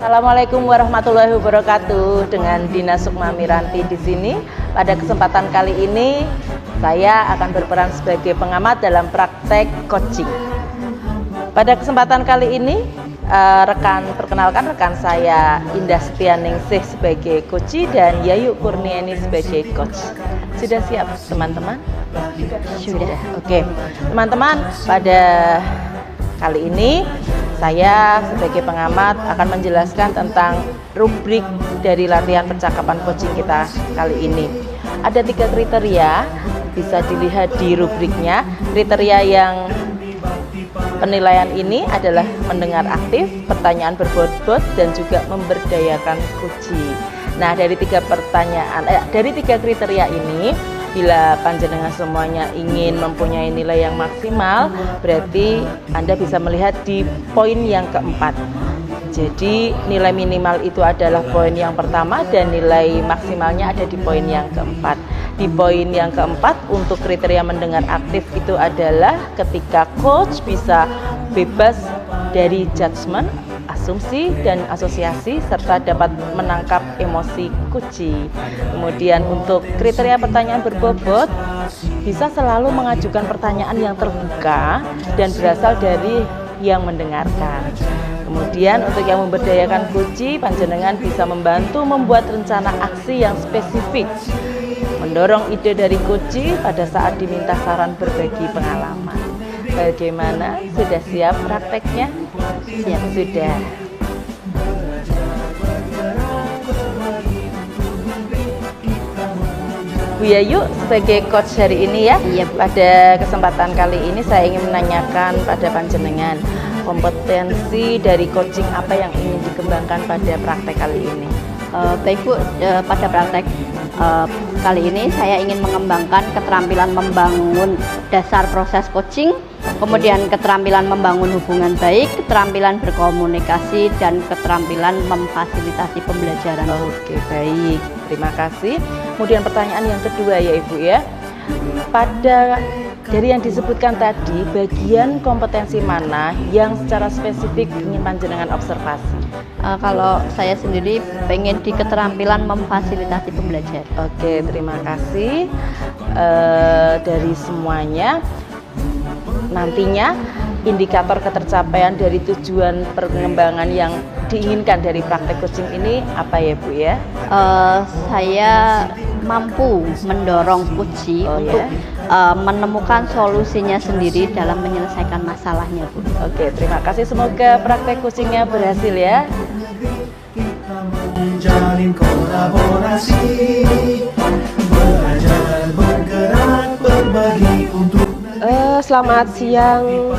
Assalamualaikum warahmatullahi wabarakatuh. Dengan Dina Sukma Miranti di sini. Pada kesempatan kali ini saya akan berperan sebagai pengamat dalam praktek coaching. Pada kesempatan kali ini perkenalkan rekan saya Indah Setianingsih sebagai coach dan Yayu Kurniani sebagai coach. Sudah siap teman-teman? Sudah. Oke. Teman-teman, pada kali ini saya sebagai pengamat akan menjelaskan tentang rubrik dari latihan percakapan coaching kita kali ini. Ada 3 kriteria, bisa dilihat di rubriknya. Kriteria yang penilaian ini adalah mendengar aktif, pertanyaan berbobot, dan juga memberdayakan coaching. Nah, dari 3 kriteria ini, bila panjenengan semuanya ingin mempunyai nilai yang maksimal, berarti Anda bisa melihat di poin yang keempat. Jadi nilai minimal itu adalah poin yang pertama dan nilai maksimalnya ada di poin yang keempat. Di poin yang keempat untuk kriteria mendengar aktif itu adalah ketika coach bisa bebas dari judgement, asumsi dan asosiasi serta dapat menangkap emosi coaching. Kemudian untuk kriteria pertanyaan berbobot, bisa selalu mengajukan pertanyaan yang terbuka dan berasal dari yang mendengarkan. Kemudian untuk yang memberdayakan coaching, panjenengan bisa membantu membuat rencana aksi yang spesifik, mendorong ide dari coaching pada saat diminta saran berbagi pengalaman. Bagaimana? Sudah siap prakteknya? Siap, sudah. Bu Yayu sebagai coach hari ini ya. Iya, Bu. Pada kesempatan kali ini saya ingin menanyakan pada panjenengan kompetensi dari coaching apa yang ingin dikembangkan pada praktek kali ini. Baik Bu, pada praktek kali ini saya ingin mengembangkan keterampilan membangun dasar proses coaching, kemudian keterampilan membangun hubungan baik, keterampilan berkomunikasi, dan keterampilan memfasilitasi pembelajaran. Oke, baik. Terima kasih. Kemudian pertanyaan yang kedua ya Ibu ya. Dari yang disebutkan tadi, bagian kompetensi mana yang secara spesifik ingin panjenengan observasi? Kalau saya sendiri pengen di keterampilan memfasilitasi pembelajaran. Oke, terima kasih. Dari semuanya, nantinya indikator ketercapaian dari tujuan pengembangan yang diinginkan dari praktek coaching ini apa ya Bu ya? Saya mampu mendorong coaching untuk menemukan solusinya sendiri dalam menyelesaikan masalahnya Bu. Oke, terima kasih. Semoga praktek coachingnya berhasil ya. Menjalin kolaborasi, belajar, bergerak, berbagi untuk. Selamat siang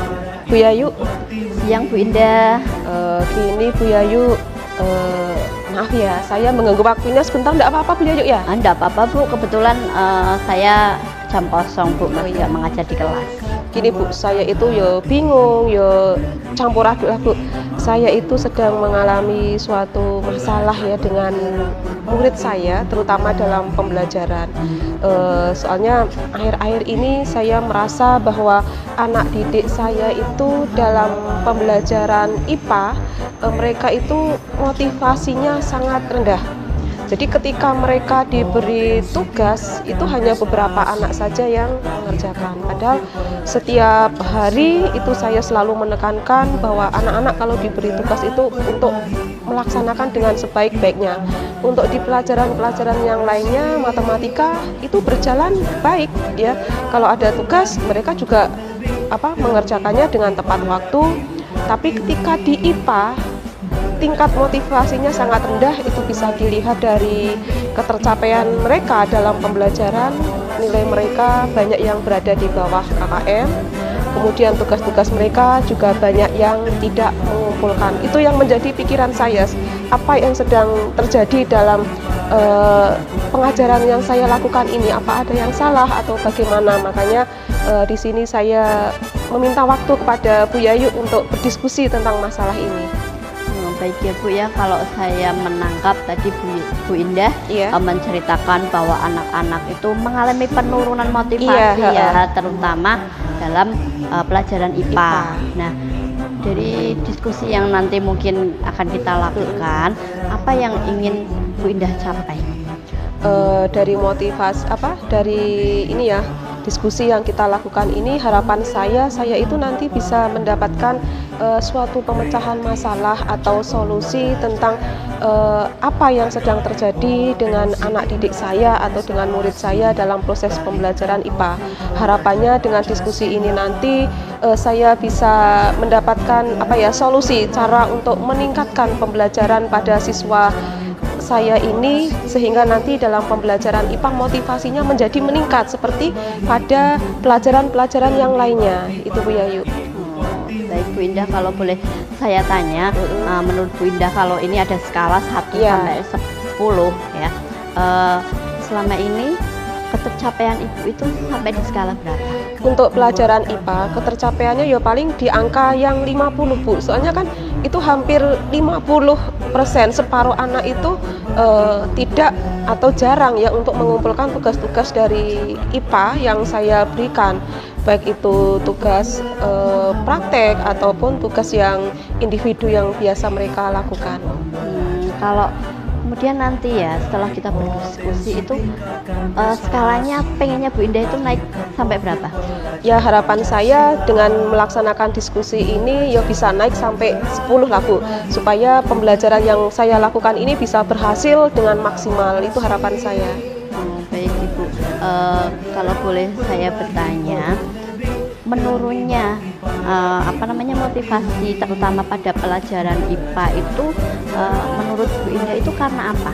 Bu Yayu. Siang Bu Indah. Gini Bu Yayu, maaf ya, saya mengganggu waktunya sebentar, enggak apa-apa Bu Yayu ya? Enggak apa-apa Bu, kebetulan saya jam kosong Bu, nggak mengajar di kelas. Gini Bu, saya itu ya bingung, ya campur aduk lah Bu. Saya itu sedang mengalami suatu masalah ya dengan murid saya, terutama dalam pembelajaran. Soalnya akhir-akhir ini saya merasa bahwa anak didik saya itu dalam pembelajaran IPA, mereka itu motivasinya sangat rendah. Jadi ketika mereka diberi tugas, itu hanya beberapa anak saja yang mengerjakan. Padahal setiap hari itu saya selalu menekankan bahwa anak-anak kalau diberi tugas itu untuk melaksanakan dengan sebaik-baiknya. Untuk di pelajaran-pelajaran yang lainnya, matematika itu berjalan baik ya. Kalau ada tugas, mereka juga mengerjakannya dengan tepat waktu. Tapi ketika di IPA, tingkat motivasinya sangat rendah. Itu bisa dilihat dari ketercapaian mereka dalam pembelajaran. Nilai mereka banyak yang berada di bawah KKM. Kemudian tugas-tugas mereka juga banyak yang tidak mengumpulkan. Itu yang menjadi pikiran saya, apa yang sedang terjadi dalam pengajaran yang saya lakukan ini, apa ada yang salah atau bagaimana. Makanya di sini saya meminta waktu kepada Bu Yayu untuk berdiskusi tentang masalah ini. Baik ya Bu ya, kalau saya menangkap tadi Bu Indah menceritakan bahwa anak-anak itu mengalami penurunan motivasi terutama dalam pelajaran IPA. Nah, dari diskusi yang nanti mungkin akan kita lakukan, apa yang ingin Bu Indah capai? Dari motivasi dari ini ya, diskusi yang kita lakukan ini, harapan saya itu nanti bisa mendapatkan suatu pemecahan masalah atau solusi tentang apa yang sedang terjadi dengan anak didik saya atau dengan murid saya dalam proses pembelajaran IPA. Harapannya dengan diskusi ini nanti saya bisa mendapatkan solusi cara untuk meningkatkan pembelajaran pada siswa saya ini, sehingga nanti dalam pembelajaran IPA motivasinya menjadi meningkat seperti pada pelajaran-pelajaran yang lainnya. Itu Bu Yayu. Baik Bu Indah, kalau boleh saya tanya, menurut Bu Indah kalau ini ada skala 1 sampai 10 ya, selama ini ketercapaian Ibu itu sampai di skala berapa? Untuk pelajaran IPA, ketercapaiannya ya paling di angka yang 50 Bu. Soalnya kan itu hampir 50%, separuh anak itu tidak atau jarang ya untuk mengumpulkan tugas-tugas dari IPA yang saya berikan. Baik itu tugas praktek ataupun tugas yang individu yang biasa mereka lakukan. Kalau kemudian nanti ya setelah kita berdiskusi itu skalanya pengennya Bu Indah itu naik sampai berapa? Ya harapan saya dengan melaksanakan diskusi ini ya bisa naik sampai 10 lah Bu, supaya pembelajaran yang saya lakukan ini bisa berhasil dengan maksimal. Itu harapan saya. Baik Ibu, kalau boleh saya bertanya, menurunnya motivasi terutama pada pelajaran IPA itu menurut Bu Indah itu karena apa?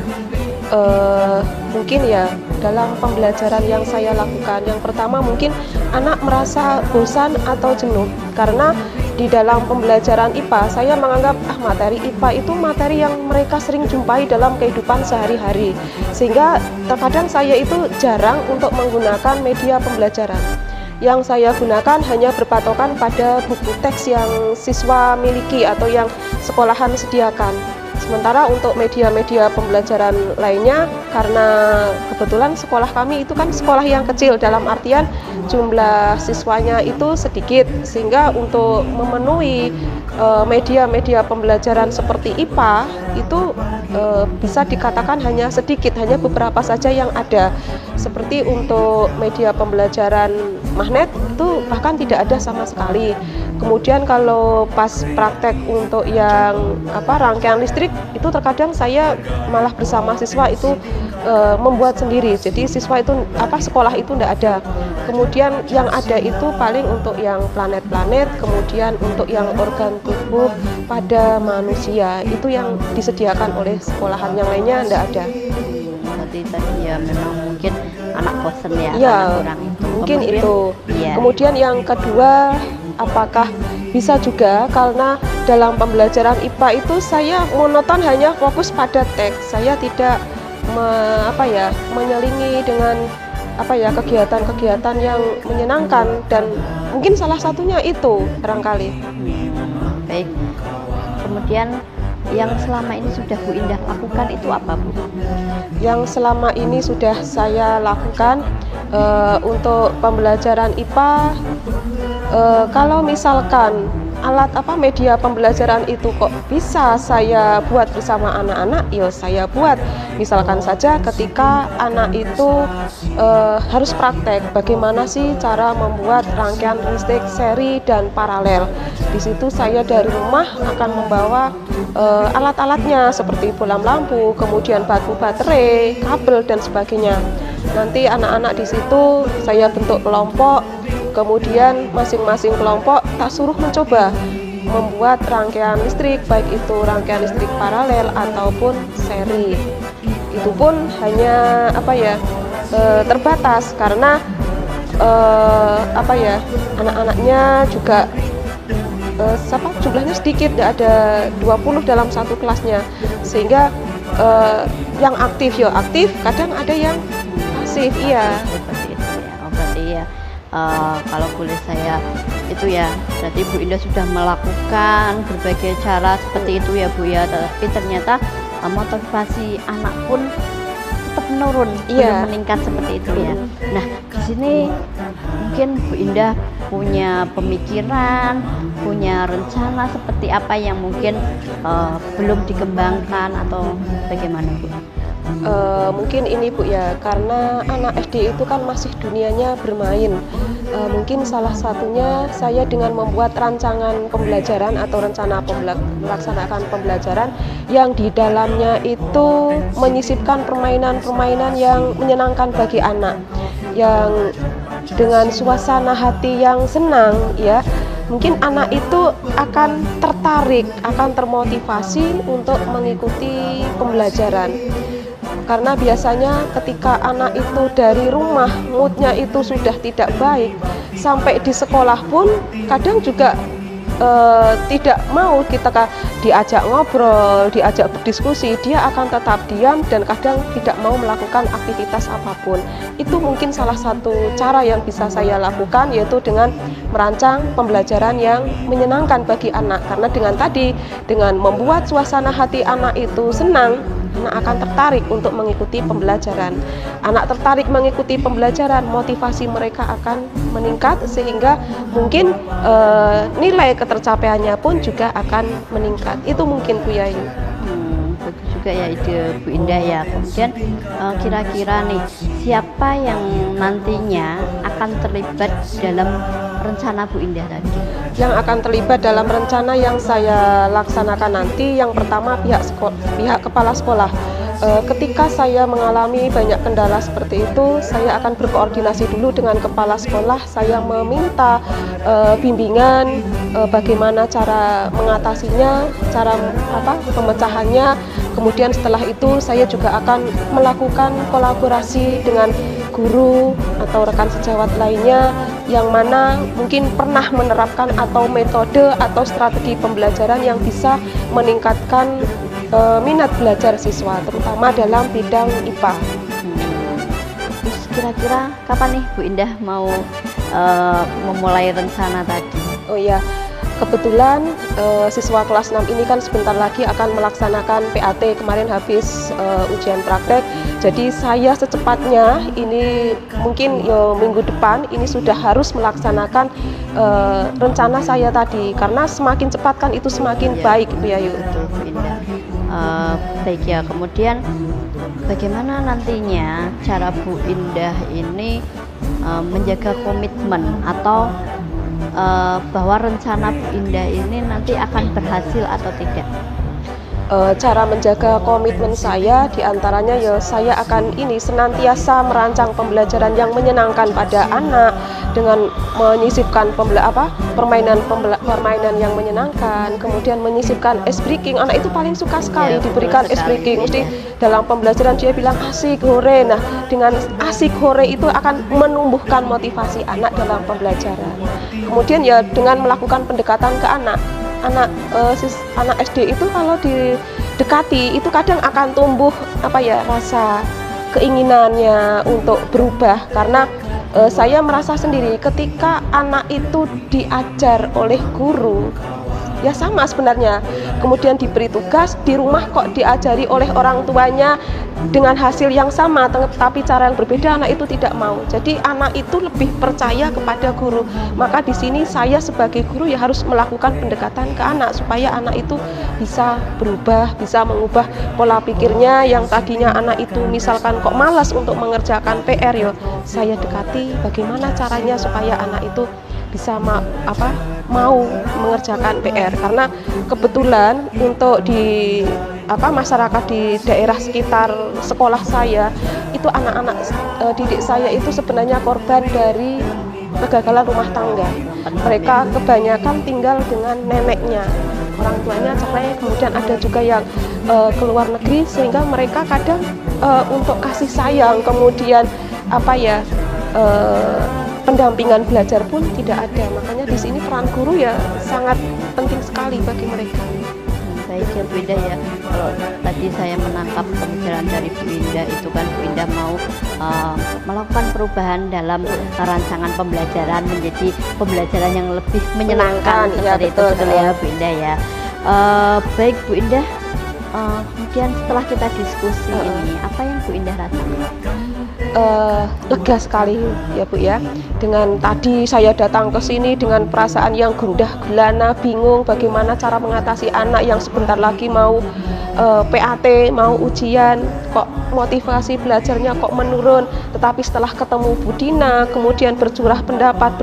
Mungkin ya dalam pembelajaran yang saya lakukan, yang pertama mungkin anak merasa bosan atau jenuh karena di dalam pembelajaran IPA saya menganggap materi IPA itu materi yang mereka sering jumpai dalam kehidupan sehari-hari, sehingga terkadang saya itu jarang untuk menggunakan media pembelajaran. Yang saya gunakan hanya berpatokan pada buku teks yang siswa miliki atau yang sekolahan sediakan. Sementara untuk media-media pembelajaran lainnya, karena kebetulan sekolah kami itu kan sekolah yang kecil, dalam artian jumlah siswanya itu sedikit, sehingga untuk memenuhi media-media pembelajaran seperti IPA itu bisa dikatakan hanya sedikit, hanya beberapa saja yang ada. Seperti untuk media pembelajaran magnet itu bahkan tidak ada sama sekali. Kemudian kalau pas praktek untuk yang rangkaian listrik itu terkadang saya malah bersama siswa itu membuat sendiri. Jadi siswa itu sekolah itu tidak ada. Kemudian yang ada itu paling untuk yang planet-planet, kemudian untuk yang organ tubuh pada manusia itu yang disediakan oleh sekolahan, yang lainnya tidak ada. Berarti tadi ya memang mungkin anak bosen ya, ya kurang itu. Mungkin kemudian, itu. Iya. Kemudian yang kedua, apakah bisa juga karena dalam pembelajaran IPA itu saya monoton hanya fokus pada teks, saya tidak menyelingi dengan kegiatan-kegiatan yang menyenangkan, dan mungkin salah satunya itu barangkali. Baik. Kemudian yang selama ini sudah Bu Indah lakukan itu apa Bu? Yang selama ini sudah saya lakukan untuk pembelajaran IPA, kalau misalkan alat media pembelajaran itu kok bisa saya buat bersama anak-anak, ya saya buat. Misalkan saja ketika anak itu harus praktek bagaimana sih cara membuat rangkaian listrik seri dan paralel. Di situ saya dari rumah akan membawa alat-alatnya seperti bolam lampu, kemudian batu baterai, kabel dan sebagainya. Nanti anak-anak di situ saya bentuk kelompok, kemudian masing-masing kelompok tak suruh mencoba membuat rangkaian listrik, baik itu rangkaian listrik paralel ataupun seri. Itu pun hanya terbatas karena anak-anaknya juga jumlahnya sedikit, tidak ada 20 dalam satu kelasnya, sehingga yang aktif aktif, kadang ada yang pasif. Iya. Berarti ya kalau boleh saya itu ya, berarti Bu Indah sudah melakukan berbagai cara seperti itu ya Bu ya, tapi ternyata motivasi anak pun tetap menurun, Iya. belum meningkat seperti itu ya. Nah, di sini mungkin Bu Indah punya pemikiran, punya rencana seperti apa yang mungkin belum dikembangkan atau bagaimana Bu? Mungkin ini Bu ya, karena anak SD itu kan masih dunianya bermain. Mungkin salah satunya saya dengan membuat rancangan pembelajaran atau rencana melaksanakan pembelajaran yang di dalamnya itu menyisipkan permainan-permainan yang menyenangkan bagi anak, yang dengan suasana hati yang senang ya. Mungkin anak itu akan tertarik, akan termotivasi untuk mengikuti pembelajaran. Karena biasanya ketika anak itu dari rumah moodnya itu sudah tidak baik, sampai di sekolah pun kadang juga tidak mau kita diajak ngobrol, diajak berdiskusi, dia akan tetap diam dan kadang tidak mau melakukan aktivitas apapun. Itu mungkin salah satu cara yang bisa saya lakukan, yaitu dengan merancang pembelajaran yang menyenangkan bagi anak. Karena dengan membuat suasana hati anak itu senang, anak akan tertarik untuk mengikuti pembelajaran. Anak tertarik mengikuti pembelajaran, motivasi mereka akan meningkat sehingga mungkin nilai ketercapaiannya pun juga akan meningkat. Itu mungkin Bu Yayu. Bagus juga ya ide Bu Indah ya. Kemudian kira-kira nih siapa yang nantinya akan terlibat dalam rencana Bu Indah tadi? Yang akan terlibat dalam rencana yang saya laksanakan nanti, yang pertama pihak kepala sekolah. Ketika saya mengalami banyak kendala seperti itu, saya akan berkoordinasi dulu dengan kepala sekolah. Saya meminta bimbingan bagaimana cara mengatasinya, cara pemecahannya. Kemudian setelah itu saya juga akan melakukan kolaborasi dengan guru atau rekan sejawat lainnya yang mana mungkin pernah menerapkan atau metode atau strategi pembelajaran yang bisa meningkatkan minat belajar siswa, terutama dalam bidang IPA. Terus kira-kira kapan nih Bu Indah mau memulai rencana tadi? Oh ya, kebetulan siswa kelas 6 ini kan sebentar lagi akan melaksanakan PAT, kemarin habis ujian praktek. Jadi saya secepatnya ini mungkin minggu depan ini sudah harus melaksanakan rencana saya tadi, karena semakin cepat kan itu semakin baik Bu Yayu. Betul Bu Indah. Baik ya, kemudian bagaimana nantinya cara Bu Indah ini menjaga komitmen atau bahwa rencana Bu Indah ini nanti akan berhasil atau tidak? Cara menjaga komitmen saya diantaranya ya saya akan senantiasa merancang pembelajaran yang menyenangkan pada anak dengan menyisipkan permainan yang menyenangkan, kemudian menyisipkan ice breaking. Anak itu paling suka sekali diberikan ice breaking. Mesti dalam pembelajaran dia bilang asik hore. Nah, dengan asik hore itu akan menumbuhkan motivasi anak dalam pembelajaran. Kemudian ya dengan melakukan pendekatan ke anak SD itu kalau didekati itu kadang akan tumbuh rasa keinginannya untuk berubah, karena saya merasa sendiri ketika anak itu diajar oleh guru ya sama sebenarnya, kemudian diberi tugas di rumah kok diajari oleh orang tuanya dengan hasil yang sama tetapi cara yang berbeda, anak itu tidak mau. Jadi anak itu lebih percaya kepada guru. Maka di sini saya sebagai guru ya harus melakukan pendekatan ke anak supaya anak itu bisa berubah, bisa mengubah pola pikirnya yang tadinya anak itu misalkan kok malas untuk mengerjakan PR, ya saya dekati bagaimana caranya supaya anak itu bisa mau mengerjakan PR. Karena kebetulan untuk di masyarakat di daerah sekitar sekolah saya itu anak-anak didik saya itu sebenarnya korban dari kegagalan rumah tangga. Mereka kebanyakan tinggal dengan neneknya, orang tuanya cerai, kemudian ada juga yang keluar negeri, sehingga mereka kadang untuk kasih sayang kemudian pendampingan belajar pun tidak ada. Makanya di sini peran guru ya sangat penting sekali bagi mereka. Baik ya Bu Indah ya, kalau tadi saya menangkap pembicaraan dari Bu Indah itu kan Bu Indah mau melakukan perubahan dalam rancangan pembelajaran menjadi pembelajaran yang lebih menyenangkan Ya, seperti betul, itu ya Bu Indah ya. Baik Bu Indah, Kemudian setelah kita diskusi ini, apa yang Bu Indah rasakan? Lega sekali ya Bu ya. Dengan tadi saya datang ke sini dengan perasaan yang gundah gulana, bingung bagaimana cara mengatasi anak yang sebentar lagi mau PAT, mau ujian, kok motivasi belajarnya kok menurun. Tetapi setelah ketemu Bu Dina, kemudian bercurah pendapat,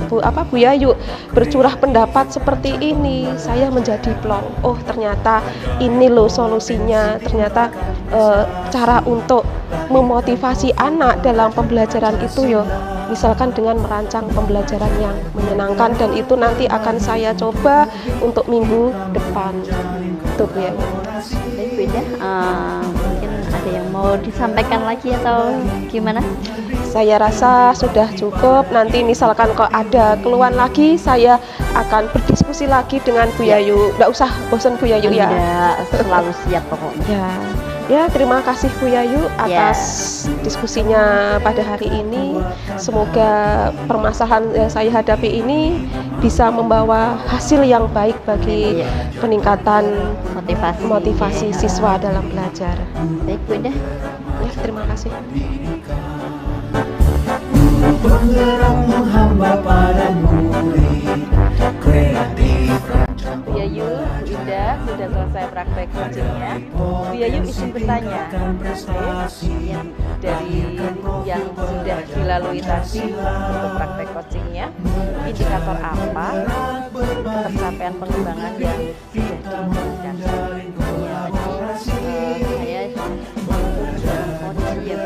Bu Yayu bercurah pendapat seperti ini, saya menjadi plong. Oh ternyata ini loh solusinya. Ternyata cara untuk memotivasi anak dalam pembelajaran itu ya, misalkan dengan merancang pembelajaran yang menyenangkan, dan itu nanti akan saya coba untuk minggu depan. Itu Bu Yayu. Baik Bu Indah, mungkin ada yang mau disampaikan lagi atau gimana? Saya rasa sudah cukup. Nanti misalkan kok ada keluhan lagi, saya akan berdiskusi lagi dengan Bu Yayu. Nggak usah bosan Bu Yayu ya. Tidak, selalu siap pokoknya. Ya, terima kasih Bu Yayu atas diskusinya pada hari ini. Semoga permasalahan yang saya hadapi ini bisa membawa hasil yang baik bagi peningkatan motivasi siswa dalam belajar. Baik Bu Indah. Ya, terima kasih. Penggerak menghamba pada murid kreatif. Bu Yayu, Bu Indah sudah selesai praktek coachingnya. Bu Yayu izin bertanya, dari yang sudah dilalui tadi untuk praktek coachingnya, indikator apa pencapaian pengembangan yang sudah diinginkan? Ya, saya coaching ya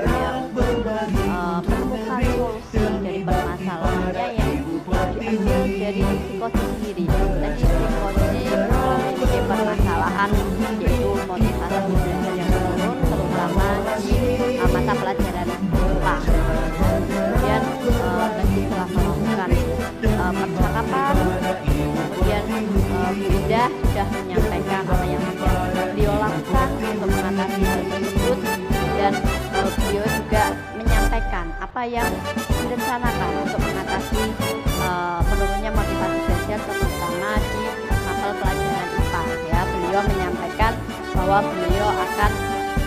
Bu ya, menemukan solusi dari permasalahannya yang diambil dari sisi coaching sendiri. Tadi sisi coaching memiliki permasalahan yaitu motivasi belajar yang menurun, terutama di mata pelajaran IPA. Kemudian nanti setelah melakukan percakapan, kemudian Bu Indah sudah menyampaikan apa yang sudah beliau lakukan untuk mengatasi hal tersebut, dan beliau juga menyampaikan apa yang direncanakan untuk mengatasi menurunnya motivasi belajar terutama di mata pelajaran IPA ya. Beliau menyampaikan bahwa beliau akan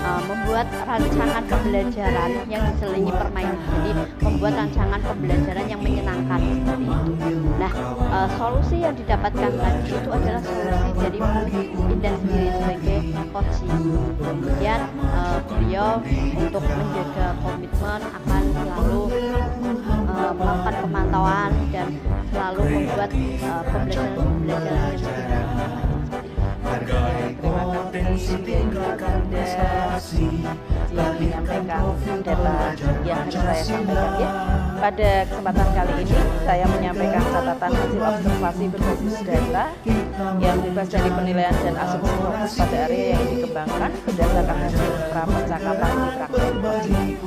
membuat rancangan pembelajaran yang diselingi permainan, jadi membuat rancangan pembelajaran yang menyenangkan seperti itu. Nah, solusi yang didapatkan tadi itu adalah solusi dari Bu Indah sendiri sebagai coaching. Kemudian beliau untuk menjaga komitmen akan selalu melakukan pemantauan dan selalu membuat pembelajaran yang lebih baik. Terima kasih yang menyampaikan data yang saya sampaikan ya. Pada kesempatan kali ini saya menyampaikan catatan hasil observasi berbasis data yang bebas dari penilaian dan asumsi fokus pada area yang dikembangkan berdasarkan hasil percakapan di praktek coaching.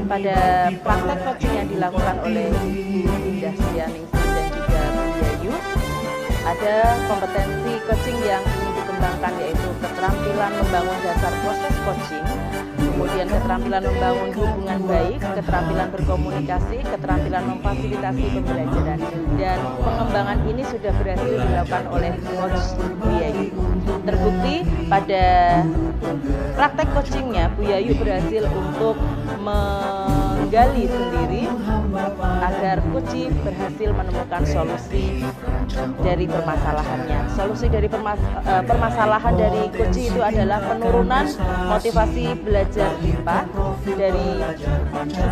Pada praktek coaching yang dilakukan oleh Bu Indah Srianingsih dan juga Bu Yayu, ada kompetensi coaching yang ingin dikembangkan, yaitu keterampilan membangun dasar proses coaching, kemudian keterampilan membangun hubungan baik, keterampilan berkomunikasi, keterampilan memfasilitasi pembelajaran, dan pengembangan ini sudah berhasil dilakukan oleh Coach Bu Yayu. Terbukti pada praktek coachingnya Bu Yayu berhasil untuk menggali sendiri agar Kuci berhasil menemukan solusi dari permasalahannya. Solusi dari permasalahan dari Kuci itu adalah penurunan motivasi belajar IPA. Dari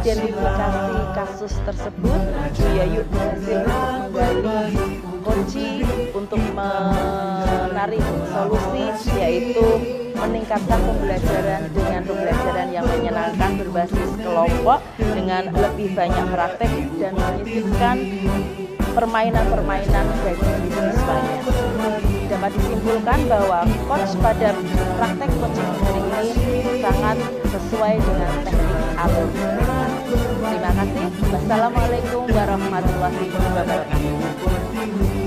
identifikasi kasus tersebut, Bu Yayu berhasil untuk menggali kunci untuk menarik solusi, yaitu meningkatkan pembelajaran dengan pembelajaran yang menyenangkan berbasis kelompok dengan lebih banyak praktek dan menyisipkan permainan-permainan bagi siswanya. Dapat disimpulkan bahwa coach pada praktek coaching hari ini sangat sesuai dengan teknik alur. Terima kasih. Wassalamualaikum warahmatullahi wabarakatuh.